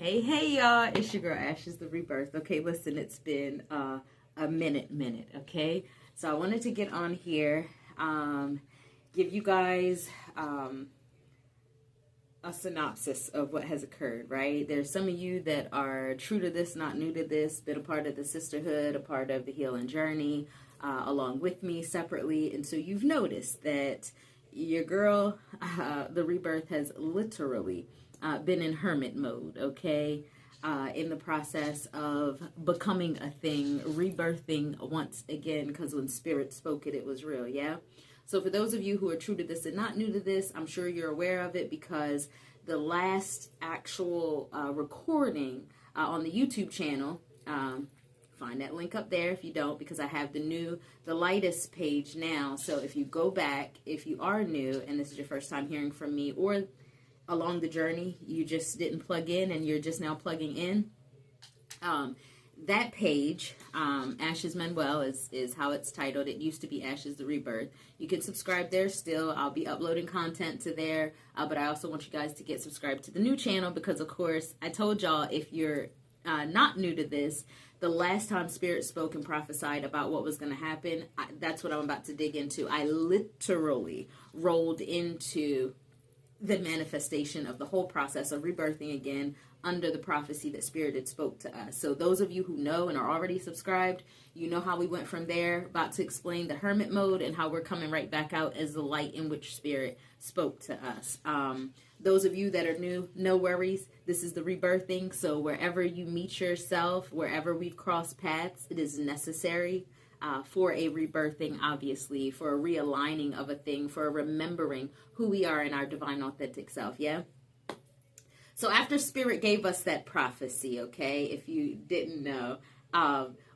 Hey y'all, it's your girl Ashes the Rebirth. Okay, listen, it's been a minute, okay? So I wanted to get on here, give you guys a synopsis of what has occurred, right? There's some of you that are true to this, not new to this, been a part of the sisterhood, a part of the healing journey, along with me separately. And so you've noticed that your girl, the Rebirth, has literally been in hermit mode, okay? In the process of becoming a thing, rebirthing once again, because when Spirit spoke it, it was real, yeah? So for those of you who are true to this and not new to this, I'm sure you're aware of it because the last actual recording on the YouTube channel, find that link up there if you don't, because I have the lightest page now. So if you go back, if you are new and this is your first time hearing from me, or along the journey you just didn't plug in and you're just now plugging in, that page, Ashes Manuel is how it's titled. It used to be Ashes the Rebirth. You can subscribe there still. I'll be uploading content to there, but I also want you guys to get subscribed to the new channel because, of course, I told y'all, if you're not new to this, the last time Spirit spoke and prophesied about what was going to happen, that's what I'm about to dig into. I literally rolled into the manifestation of the whole process of rebirthing again under the prophecy that Spirit had spoke to us. So those of you who know and are already subscribed, you know how we went from there. About to explain the hermit mode and how we're coming right back out as the light in which Spirit spoke to us. Those of you that are new, no worries. This is the rebirthing. So wherever you meet yourself, wherever we've crossed paths, it is necessary for a rebirthing, obviously, for a realigning of a thing, for a remembering who we are in our divine authentic self, yeah? So after Spirit gave us that prophecy, okay, if you didn't know,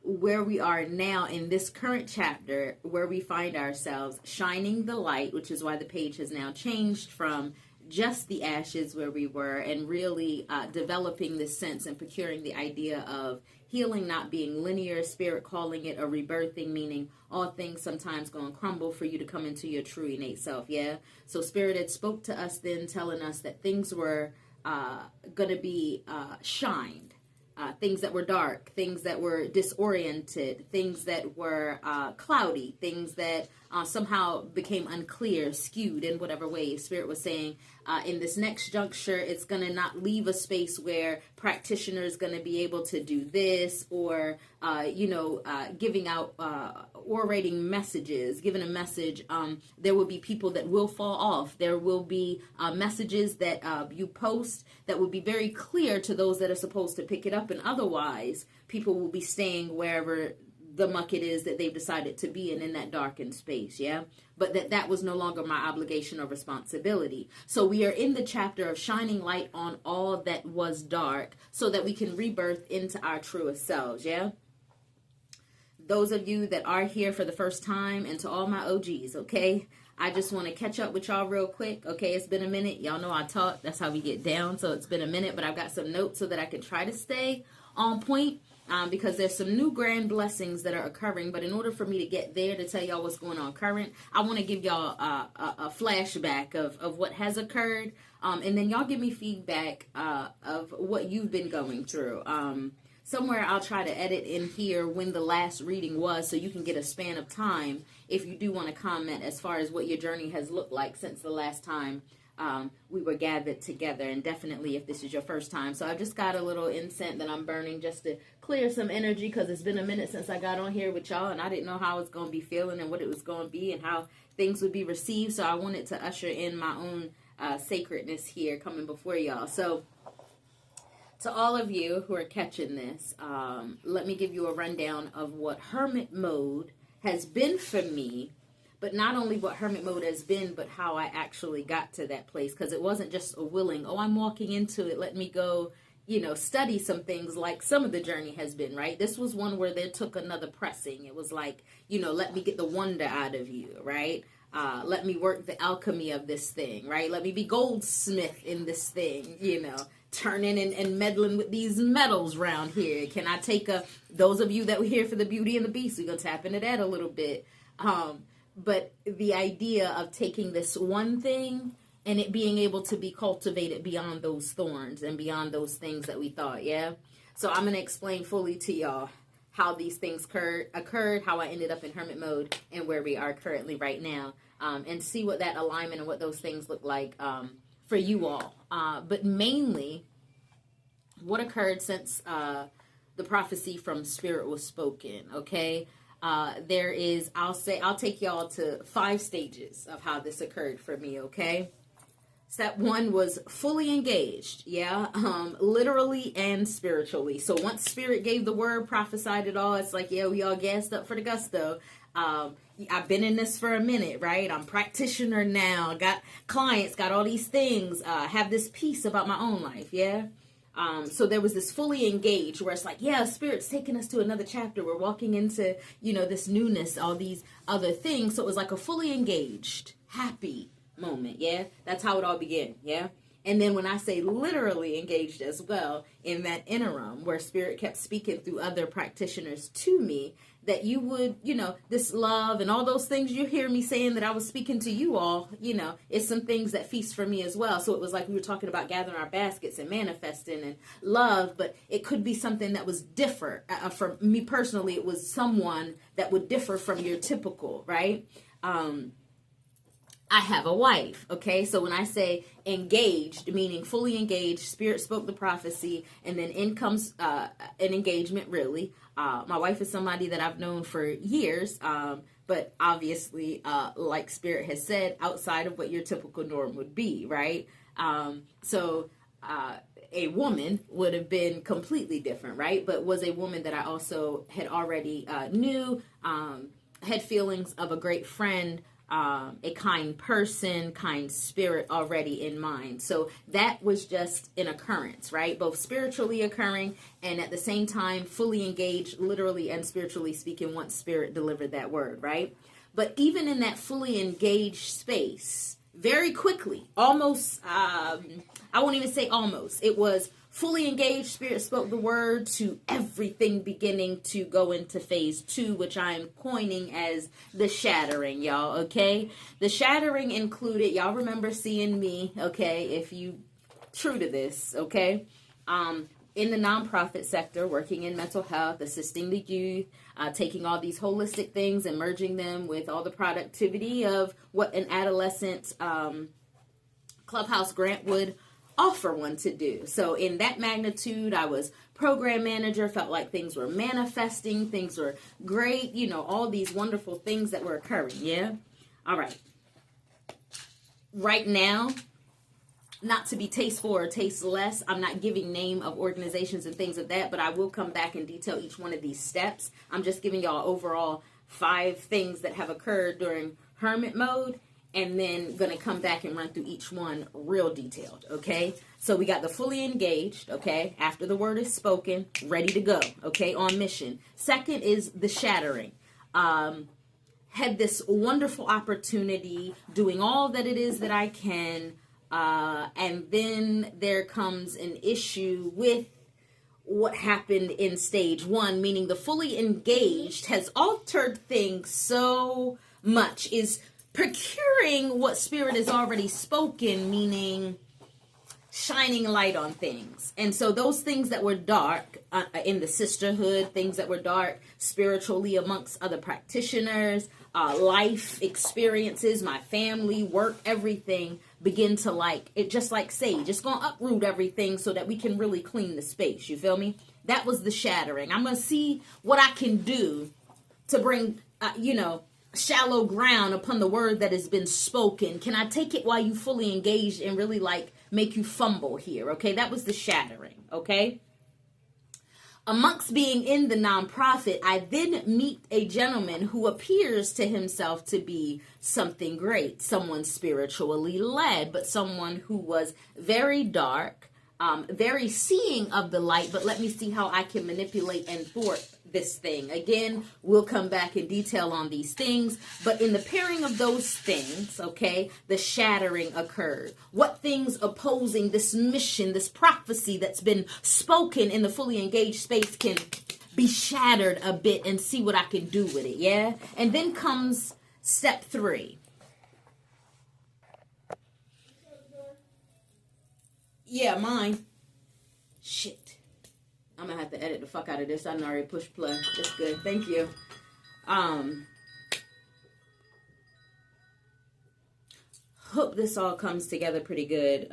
where we are now in this current chapter, where we find ourselves shining the light, which is why the page has now changed from just the ashes where we were, and really developing this sense and procuring the idea of healing not being linear, Spirit calling it a rebirthing, meaning all things sometimes going to crumble for you to come into your true innate self, yeah? So Spirit had spoke to us then, telling us that things were going to be shined, things that were dark, things that were disoriented, things that were cloudy, things that somehow became unclear, skewed in whatever way. Spirit was saying in this next juncture, it's going to not leave a space where practitioners going to be able to do this, or, giving out, orating messages, giving a message. There will be people that will fall off. There will be messages that you post that will be very clear to those that are supposed to pick it up, and otherwise people will be staying wherever the muck it is that they've decided to be in that darkened space, yeah? But that was no longer my obligation or responsibility. So we are in the chapter of shining light on all that was dark so that we can rebirth into our truest selves, yeah? Those of you that are here for the first time, and to all my OGs, okay? I just want to catch up with y'all real quick, okay? It's been a minute. Y'all know I talk. That's how we get down. So it's been a minute, but I've got some notes so that I can try to stay on point. Because there's some new grand blessings that are occurring. But in order for me to get there to tell y'all what's going on current, I want to give y'all a flashback of what has occurred. And then y'all give me feedback of what you've been going through. Somewhere I'll try to edit in here when the last reading was, so you can get a span of time if you do want to comment as far as what your journey has looked like since the last time we were gathered together, and definitely if this is your first time. So I've just got a little incense that I'm burning just to clear some energy, because it's been a minute since I got on here with y'all, and I didn't know how I was going to be feeling and what it was going to be and how things would be received. So I wanted to usher in my own sacredness here coming before y'all. So to all of you who are catching this, let me give you a rundown of what hermit mode has been for me. But not only what hermit mode has been, but how I actually got to that place. Because it wasn't just a willing, I'm walking into it, let me go, study some things like some of the journey has been, right? This was one where they took another pressing. It was like, let me get the wonder out of you, right? Let me work the alchemy of this thing, right? Let me be goldsmith in this thing, turning and meddling with these metals around here. Can I take those of you that were here for the Beauty and the Beast, we're going to tap into that a little bit. But the idea of taking this one thing and it being able to be cultivated beyond those thorns and beyond those things that we thought, yeah? So I'm going to explain fully to y'all how these things occurred, how I ended up in hermit mode, and where we are currently right now, and see what that alignment and what those things look like for you all. But mainly, what occurred since the prophecy from Spirit was spoken, okay? There is, I'll take y'all to 5 stages of how this occurred for me, okay? Step 1 was fully engaged, yeah, literally and spiritually. So once Spirit gave the word, prophesied it all, it's like, yeah, we all gassed up for the gusto. I've been in this for a minute, right? I'm practitioner now, got clients, got all these things, have this peace about my own life, yeah? So there was this fully engaged where it's like, yeah, Spirit's taking us to another chapter. We're walking into, this newness, all these other things. So it was like a fully engaged, happy moment, yeah? That's how it all began, yeah? And then when I say literally engaged as well, in that interim where Spirit kept speaking through other practitioners to me, that you would, this love and all those things you hear me saying that I was speaking to you all, it's some things that feast for me as well. So it was like we were talking about gathering our baskets and manifesting and love, but it could be something that was different. For me personally, it was someone that would differ from your typical, right? I have a wife, okay? So when I say engaged, meaning fully engaged, Spirit spoke the prophecy, and then in comes an engagement, really. My wife is somebody that I've known for years, but obviously, like Spirit has said, outside of what your typical norm would be, right? So a woman would have been completely different, right? But was a woman that I also had already knew, had feelings of a great friend, a kind person, kind spirit already in mind. So that was just an occurrence, right? Both spiritually occurring and at the same time fully engaged, literally and spiritually speaking, once Spirit delivered that word, right? But even in that fully engaged space, very quickly, almost, I won't even say almost, it was fully engaged, Spirit spoke the word to everything beginning to go into phase 2, which I'm coining as the shattering, y'all, okay? The shattering included, y'all remember seeing me, okay, if you true to this, okay? In the nonprofit sector, working in mental health, assisting the youth, taking all these holistic things and merging them with all the productivity of what an adolescent clubhouse grant would offer one to do. So in that magnitude, I was program manager, felt like things were manifesting, things were great, all these wonderful things that were occurring, yeah? All right. Right now, not to be tasteful or tasteless, I'm not giving name of organizations and things of that, but I will come back and detail each one of these steps. I'm just giving y'all overall 5 things that have occurred during hermit mode, and then going to come back and run through each one real detailed, okay? So we got the fully engaged, okay? After the word is spoken, ready to go, okay? On mission. Second is the shattering. Had this wonderful opportunity, doing all that it is that I can, and then there comes an issue with what happened in stage 1, meaning the fully engaged has altered things so much, is procuring what Spirit has already spoken, meaning shining light on things. And so those things that were dark in the sisterhood, things that were dark spiritually amongst other practitioners, life experiences, my family, work, everything begin to just like sage. It's going to uproot everything so that we can really clean the space. You feel me? That was the shattering. I'm going to see what I can do to bring, shallow ground upon the word that has been spoken. Can I take it while you fully engaged and really make you fumble here? Okay, that was the shattering. Okay, amongst being in the nonprofit, I then meet a gentleman who appears to himself to be something great, someone spiritually led, but someone who was very dark, very seeing of the light, but let me see how I can manipulate and thwart this thing. Again, we'll come back in detail on these things, but in the pairing of those things, okay, the shattering occurred. What things opposing this mission, this prophecy that's been spoken in the fully engaged space can be shattered a bit and see what I can do with it, yeah? And then comes step 3. Yeah, mine. Shit. I'm gonna have to edit the fuck out of this. I already pushed play. That's good. Thank you. Hope this all comes together pretty good.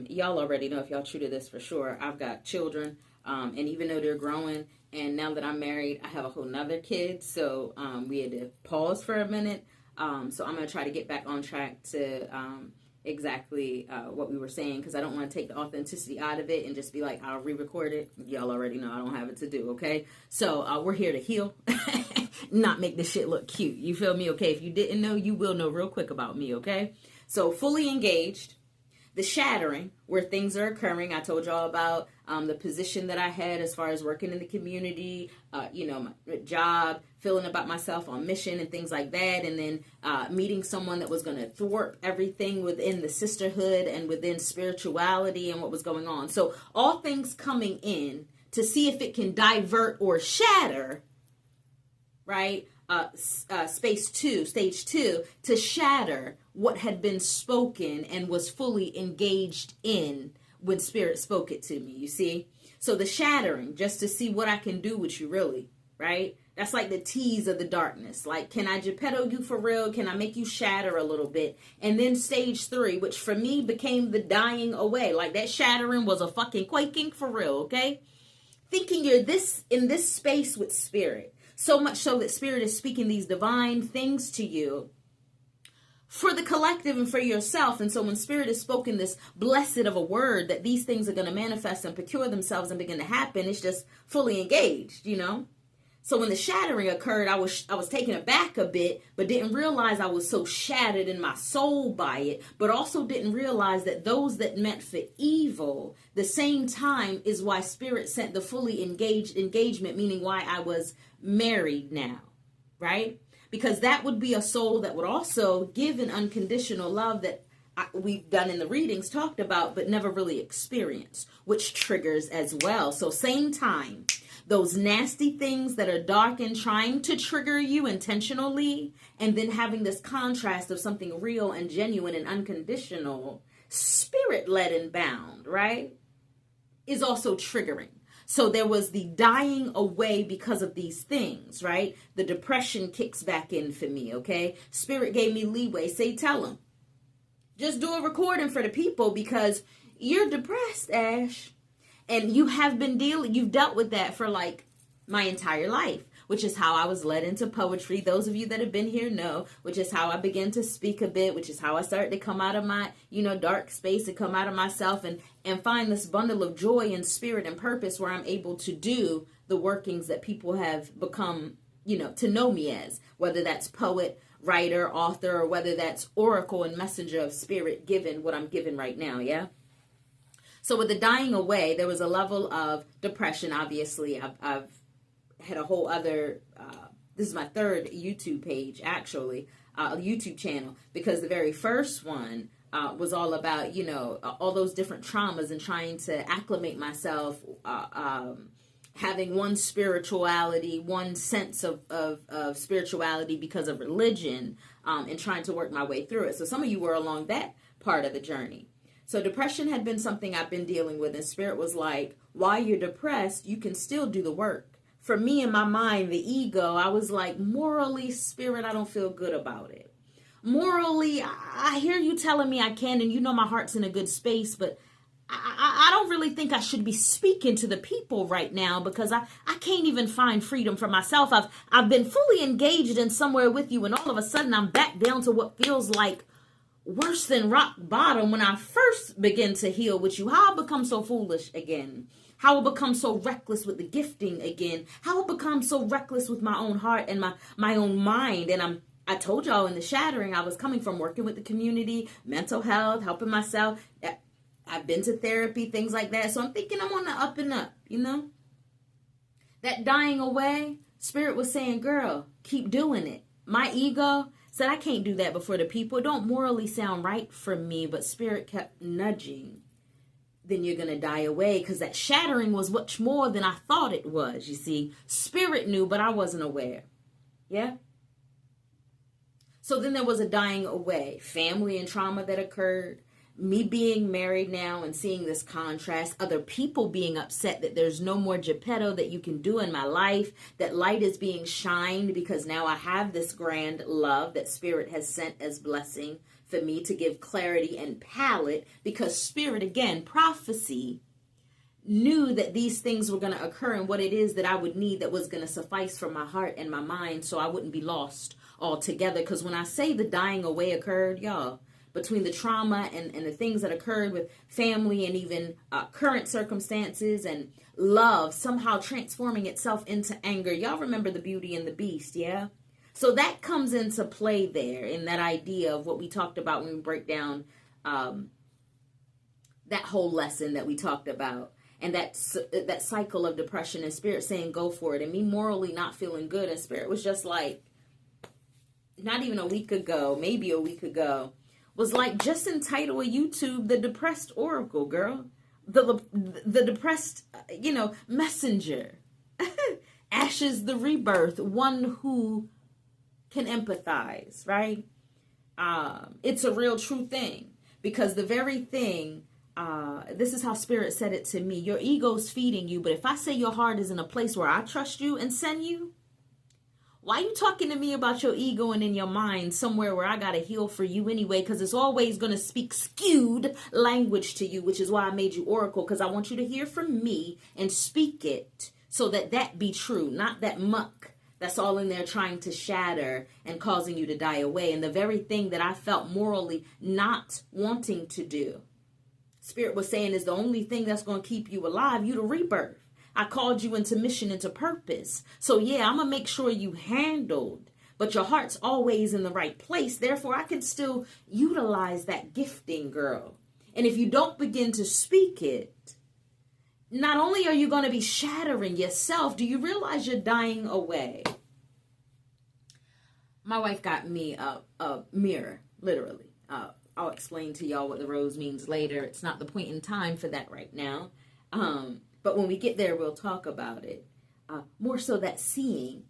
Y'all already know, if y'all true to this for sure, I've got children, and even though they're growing, and now that I'm married, I have a whole nother kid, so we had to pause for a minute. So I'm going to try to get back on track to exactly what we were saying, because I don't want to take the authenticity out of it and just be like, I'll re-record it. Y'all already know I don't have it to do, okay? So we're here to heal, not make this shit look cute. You feel me? Okay, if you didn't know, you will know real quick about me, okay? So fully engaged, the shattering, where things are occurring. I told y'all about the position that I had as far as working in the community, my job, feeling about myself on mission and things like that. And then meeting someone that was going to thwart everything within the sisterhood and within spirituality and what was going on. So all things coming in to see if it can divert or shatter, right? Stage two, to shatter what had been spoken and was fully engaged in when Spirit spoke it to me, you see? So the shattering, just to see what I can do with you, really, right? That's like the tease of the darkness. Like, can I Geppetto you for real? Can I make you shatter a little bit? And then stage 3, which for me became the dying away. Like, that shattering was a fucking quaking for real, okay? Thinking you're in this space with Spirit. So much so that Spirit is speaking these divine things to you for the collective and for yourself. And so when Spirit has spoken this blessed of a word that these things are going to manifest and procure themselves and begin to happen, it's just fully engaged, you know? So when the shattering occurred, I was taken aback a bit, but didn't realize I was so shattered in my soul by it, but also didn't realize that those that meant for evil, the same time is why Spirit sent the fully engagement, meaning why I was married now, right? Because that would be a soul that would also give an unconditional love that we've done in the readings, talked about, but never really experienced, which triggers as well. So same time, those nasty things that are dark and trying to trigger you intentionally, and then having this contrast of something real and genuine and unconditional, Spirit-led and bound, right, is also triggering. So there was the dying away because of these things, right? The depression kicks back in for me, okay? Spirit gave me leeway. Say, tell them. Just do a recording for the people because you're depressed, Ash. And you have been you've dealt with that for like my entire life, which is how I was led into poetry. Those of you that have been here know, which is how I began to speak a bit, which is how I started to come out of my, dark space and come out of myself and find this bundle of joy and spirit and purpose where I'm able to do the workings that people have become, to know me as, whether that's poet, writer, author, or whether that's oracle and messenger of Spirit given what I'm given right now, yeah? So with the dying away, there was a level of depression, obviously. I've had a whole other, this is my third YouTube page, actually, a YouTube channel, because the very first one was all about, all those different traumas and trying to acclimate myself, having one spirituality, one sense of spirituality because of religion, and trying to work my way through it. So some of you were along that part of the journey. So depression had been something I've been dealing with, and Spirit was like, while you're depressed, you can still do the work. For me, in my mind, the ego, I was like, morally, Spirit, I don't feel good about it. Morally, I hear you telling me I can, and my heart's in a good space, but I don't really think I should be speaking to the people right now because I can't even find freedom for myself. I've been fully engaged in somewhere with you, and all of a sudden I'm back down to what feels like worse than rock bottom when I first begin to heal with you. How I become so foolish again. How I become so reckless with the gifting again. How I become so reckless with my own heart and my own mind. And I told y'all in the shattering, I was coming from working with the community, mental health, helping myself. I've been to therapy, things like that. So I'm thinking I'm on the up and up, That dying away, Spirit was saying, girl, keep doing it. My ego said, I can't do that before the people. It don't morally sound right for me, but Spirit kept nudging. Then you're going to die away, because that shattering was much more than I thought it was, you see. Spirit knew, but I wasn't aware. Yeah? So then there was a dying away. Family and trauma that occurred. me being married now and seeing this contrast, other people being upset that there's no more Geppetto that you can do in my life, that light is being shined because now I have this grand love that Spirit has sent as blessing for me to give clarity and palette, because Spirit, again, prophecy, knew that these things were going to occur and what it is that I would need that was going to suffice for my heart and my mind so I wouldn't be lost altogether. Because when I say the dying away occurred, y'all, between the trauma and the things that occurred with family and even current circumstances and love somehow transforming itself into anger. Y'all remember the Beauty and the Beast, yeah? So that comes into play there in that idea of what we talked about when we break down that whole lesson that we talked about. And that cycle of depression and Spirit saying, go for it. And me morally not feeling good. And Spirit was just like, not even a week ago, maybe a week ago, was like, just entitle a YouTube, The Depressed Oracle, girl. The depressed, messenger. Ashes, the rebirth. One who can empathize, right? It's a real true thing. Because the very thing, this is how Spirit said it to me. Your ego's feeding you, but if I say your heart is in a place where I trust you and send you, why are you talking to me about your ego and in your mind somewhere where I got to heal for you anyway? Because it's always going to speak skewed language to you, which is why I made you oracle, because I want you to hear from me and speak it so that that be true, not that muck that's all in there trying to shatter and causing you to die away. And the very thing that I felt morally not wanting to do, Spirit was saying, is the only thing that's going to keep you alive, you to rebirth. I called you into mission, into purpose. So yeah, I'm going to make sure you handled, but your heart's always in the right place. Therefore, I can still utilize that gifting, girl. And if you don't begin to speak it, not only are you going to be shattering yourself, do you realize you're dying away? My wife got me a mirror, literally. I'll explain to y'all what the rose means later. It's not the point in time for that right now. But when we get there, we'll talk about it. More so that seeing,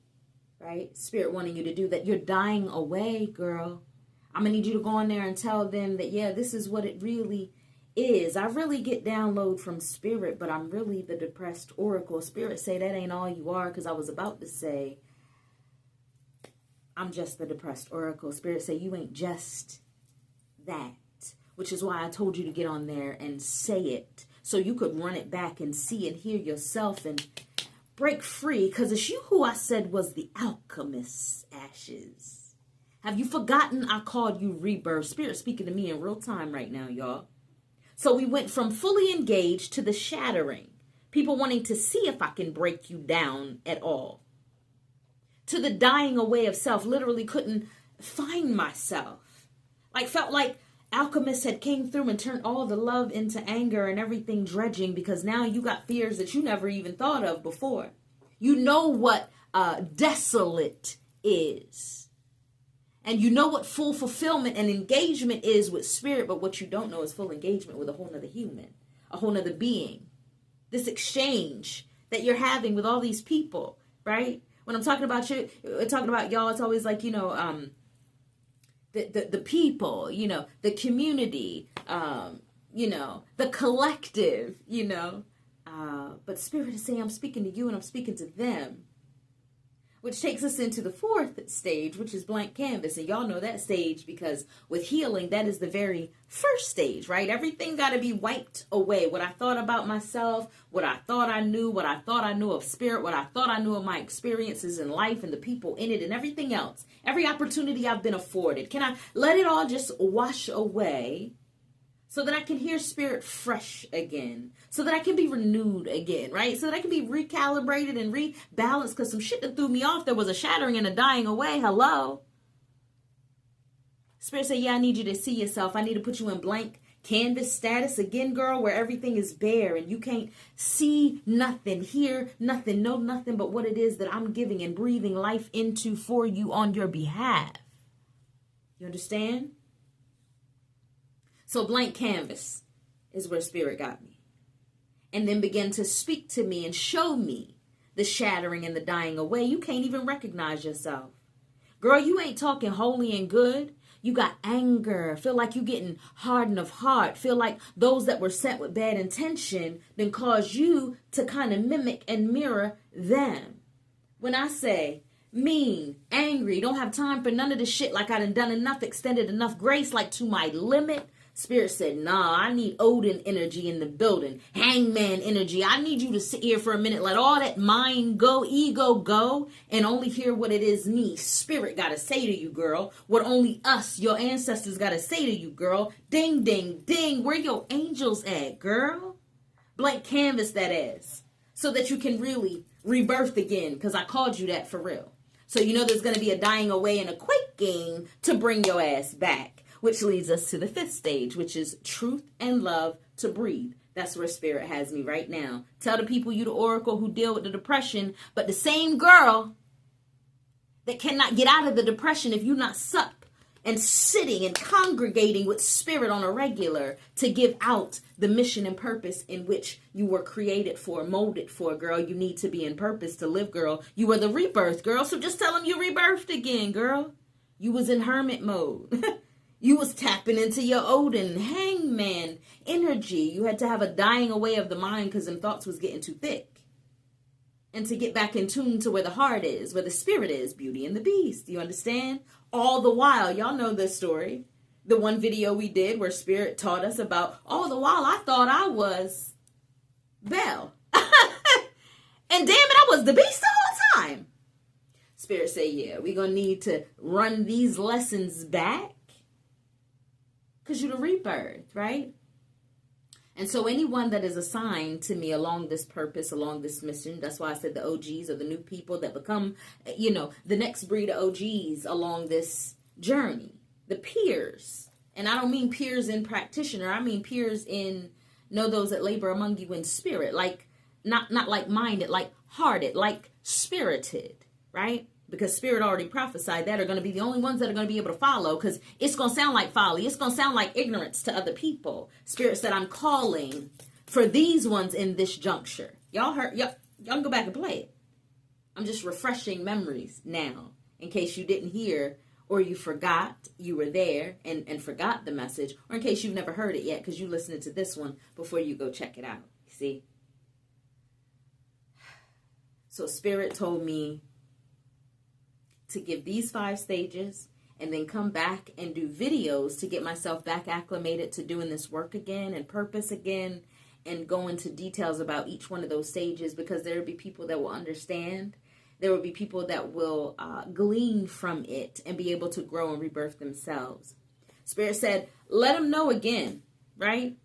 right? Spirit wanting you to do that. You're dying away, girl. I'm going to need you to go in there and tell them that, yeah, this is what it really is. I really get download from Spirit, but I'm really the depressed oracle. Spirit say that ain't all you are, because I was about to say, I'm just the depressed oracle. Spirit say you ain't just that, which is why I told you to get on there and say it. So you could run it back and see and hear yourself and break free. Because it's you who I said was the alchemist, Ashes. Have you forgotten I called you rebirth? Spirit speaking to me in real time right now, y'all. So we went from fully engaged to the shattering. People wanting to see if I can break you down at all. To the dying away of self. Literally couldn't find myself. Felt like alchemists had came through and turned all the love into anger and everything dredging, because now you got fears that you never even thought of before. You know what desolate is. And you know what full fulfillment and engagement is with Spirit, but what you don't know is full engagement with a whole nother human, a whole nother being. This exchange that you're having with all these people, right? When I'm talking about you, talking about y'all, it's always like, the people, the community, the collective, but Spirit is saying, I'm speaking to you and I'm speaking to them, which takes us into the fourth stage, which is blank canvas. And y'all know that stage because with healing, that is the very first stage, right? Everything got to be wiped away. What I thought about myself, what I thought I knew, what I thought I knew of Spirit, what I thought I knew of my experiences in life and the people in it and everything else. Every opportunity I've been afforded. Can I let it all just wash away so that I can hear Spirit fresh again, so that I can be renewed again, right? So that I can be recalibrated and rebalanced, because some shit that threw me off, there was a shattering and a dying away. Hello? Spirit say, yeah, I need you to see yourself. I need to put you in blank canvas status again, girl, where everything is bare and you can't see nothing, hear nothing, know nothing but what it is that I'm giving and breathing life into for you on your behalf. You understand? So blank canvas is where Spirit got me. And then began to speak to me and show me the shattering and the dying away. You can't even recognize yourself. Girl, you ain't talking holy and good. you got anger, feel like you getting hardened of heart, feel like those that were sent with bad intention then cause you to kind of mimic and mirror them. When I say mean, angry, don't have time for none of this shit, like I done enough, extended enough grace, like to my limit, Spirit said, nah, I need Odin energy in the building. Hangman energy. I need you to sit here for a minute. Let all that mind go, ego go, and only hear what it is me, Spirit, got to say to you, girl. What only us, your ancestors, got to say to you, girl. Ding, ding, ding. Where your angels at, girl? Blank canvas, that is. So that you can really rebirth again, because I called you that for real. So you know there's going to be a dying away and a quaking to bring your ass back. Which leads us to the 5th stage, which is truth and love to breathe. That's where Spirit has me right now. Tell the people you the oracle who deal with the depression, but the same girl that cannot get out of the depression if you're not sup and sitting and congregating with Spirit on a regular to give out the mission and purpose in which you were created for, molded for, girl. You need to be in purpose to live, girl. You were the rebirth, girl. So just tell them you rebirthed again, girl. You was in hermit mode. You was tapping into your Odin, hangman energy. You had to have a dying away of the mind because them thoughts was getting too thick. And to get back in tune to where the heart is, where the spirit is, Beauty and the Beast. You understand? All the while, y'all know this story. The one video we did where Spirit taught us about, all the while I thought I was Belle. And damn it, I was the Beast the whole time. Spirit said, yeah, we're going to need to run these lessons back. Because you're the rebirth, right? And so anyone that is assigned to me along this purpose, along this mission, that's why I said the OGs or the new people that become, you know, the next breed of OGs along this journey, the peers. And I don't mean peers in practitioner. I mean peers in, know those that labor among you in spirit, like not like minded, like hearted, like spirited, right? Because Spirit already prophesied that are going to be the only ones that are going to be able to follow, because it's going to sound like folly. It's going to sound like ignorance to other people. Spirit said, I'm calling for these ones in this juncture. Y'all heard? Y'all can go back and play it. I'm just refreshing memories now in case you didn't hear or you forgot you were there and forgot the message, or in case you've never heard it yet because you listened to this one before you go check it out. See? So Spirit told me to give these 5 stages and then come back and do videos to get myself back acclimated to doing this work again and purpose again, and go into details about each one of those stages, because there will be people that will understand. There will be people that will glean from it and be able to grow and rebirth themselves. Spirit said, let them know again, right?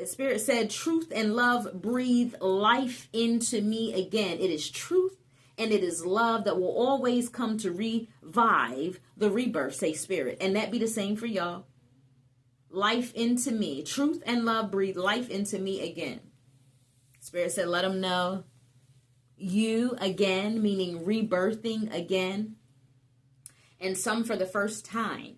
Spirit said, truth and love breathe life into me again. It is truth and it is love that will always come to revive the rebirth, say Spirit. And that be the same for y'all. Life into me. Truth and love breathe life into me again. Spirit said, let them know you again, meaning rebirthing again. And some for the first time,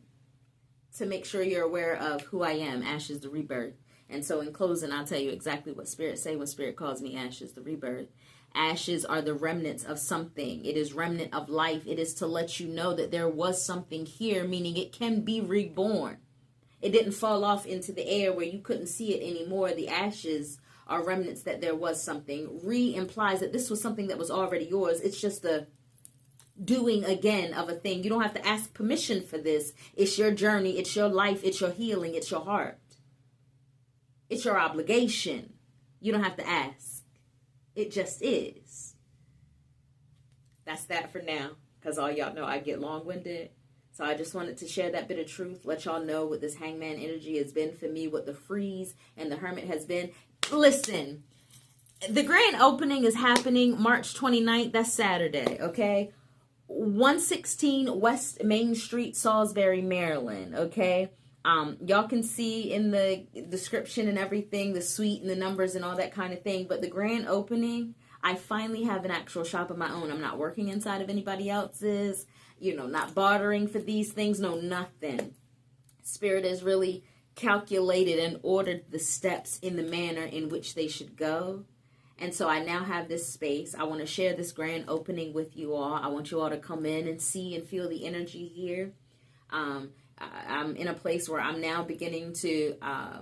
to make sure you're aware of who I am, Ashes the Rebirth. And so in closing, I'll tell you exactly what Spirit say when Spirit calls me Ashes the Rebirth. Ashes are the remnants of something. It is remnant of life. It is to let you know that there was something here, meaning it can be reborn. It didn't fall off into the air where you couldn't see it anymore. The ashes are remnants that there was something. Re implies that this was something that was already yours. It's just a doing again of a thing. You don't have to ask permission for this. It's your journey. It's your life. It's your healing. It's your heart. It's your obligation. You don't have to ask. It just is. That's that for now, because all y'all know I get long-winded. So I just wanted to share that bit of truth, let y'all know what this hangman energy has been for me, what the freeze and the hermit has been. Listen, the grand opening is happening March 29th. That's Saturday, okay? 116 West Main Street, Salisbury, Maryland, okay? Y'all can see in the description and everything, the suite and the numbers and all that kind of thing. But the grand opening, I finally have an actual shop of my own. I'm not working inside of anybody else's, you know, not bartering for these things. No, nothing. Spirit has really calculated and ordered the steps in the manner in which they should go. And so I now have this space. I want to share this grand opening with you all. I want you all to come in and see and feel the energy here. I'm in a place where I'm now beginning to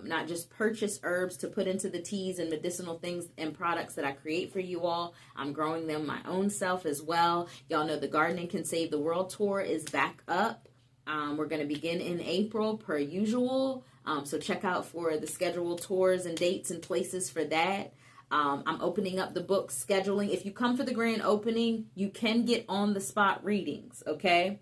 not just purchase herbs to put into the teas and medicinal things and products that I create for you all. I'm growing them my own self as well. Y'all know the Gardening Can Save the World tour is back up. We're going to begin in April per usual. So check out for the scheduled tours and dates and places for that. I'm opening up the book scheduling. If you come for the grand opening, you can get on the spot readings, okay?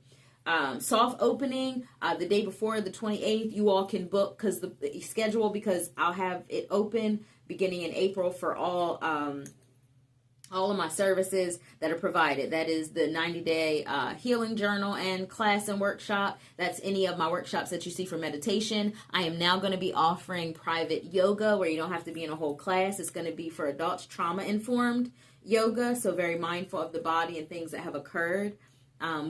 Soft opening the day before the 28th, you all can book because the schedule, because I'll have it open beginning in April for all of my services that are provided. That is the 90-day healing journal and class and workshop. That's any of my workshops that you see for meditation. I am now going to be offering private yoga where you don't have to be in a whole class. It's going to be for adults, trauma-informed yoga, so very mindful of the body and things that have occurred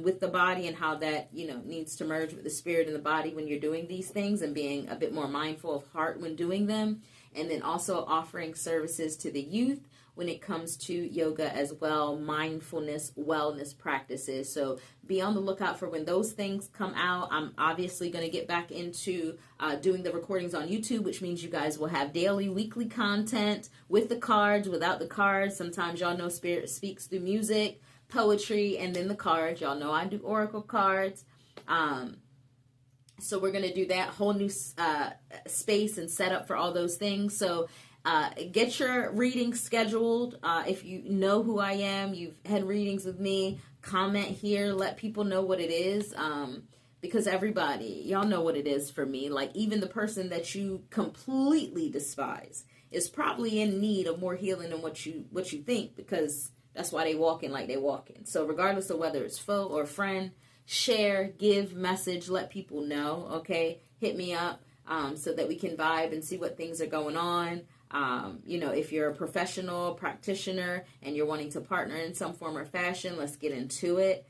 with the body and how that, needs to merge with the spirit and the body when you're doing these things, and being a bit more mindful of heart when doing them. And then also offering services to the youth when it comes to yoga as well, mindfulness, wellness practices. So be on the lookout for when those things come out. I'm obviously going to get back into doing the recordings on YouTube, which means you guys will have daily, weekly content with the cards, without the cards. Sometimes y'all know Spirit speaks through music, poetry, and then the cards. Y'all know I do oracle cards. So we're going to do that whole new space and setup for all those things. So get your readings scheduled. If you know who I am, you've had readings with me, comment here, let people know what it is. Because everybody, y'all know what it is for me. Like, even the person that you completely despise is probably in need of more healing than what you think, because that's why they walking like they walking. So regardless of whether it's foe or friend, share, give, message, let people know, okay? Hit me up so that we can vibe and see what things are going on. If you're a professional practitioner and you're wanting to partner in some form or fashion, let's get into it.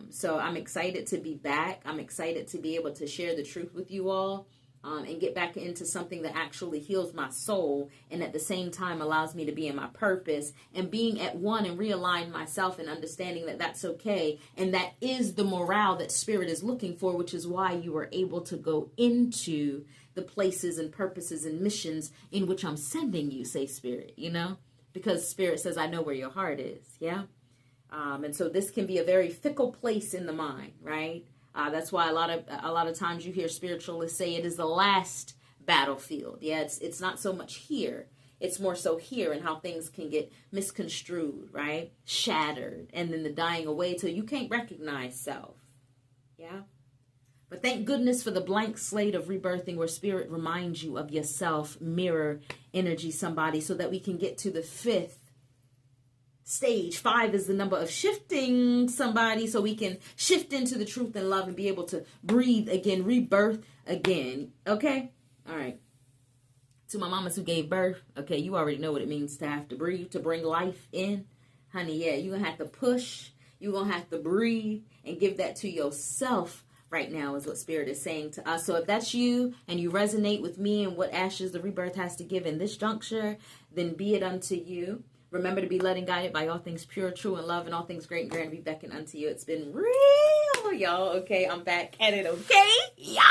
So I'm excited to be back. I'm excited to be able to share the truth with you all. And get back into something that actually heals my soul, and at the same time allows me to be in my purpose, and being at one and realign myself and understanding that that's okay. And that is the morale that Spirit is looking for, which is why you were able to go into the places and purposes and missions in which I'm sending you, say Spirit, because Spirit says, I know where your heart is. Yeah. And so this can be a very fickle place in the mind, right? That's why a lot of times you hear spiritualists say it is the last battlefield. Yeah, it's not so much here. It's more so here, and how things can get misconstrued, right? Shattered, and then the dying away till you can't recognize self. Yeah. But thank goodness for the blank slate of rebirthing, where Spirit reminds you of yourself, mirror energy somebody, so that we can get to the 5th stage. 5 is the number of shifting somebody, so we can shift into the truth and love and be able to breathe again, rebirth again. Okay? All right. To my mamas who gave birth, okay, you already know what it means to have to breathe, to bring life in. Honey, yeah, you're going to have to push. You're going to have to breathe and give that to yourself right now, is what Spirit is saying to us. So if that's you and you resonate with me and what Ashes the Rebirth has to give in this juncture, then be it unto you. Remember to be led and guided by all things pure, true, and love, and all things great and grand be beckoned unto you. It's been real, y'all. Okay, I'm back at it, okay? Yeah!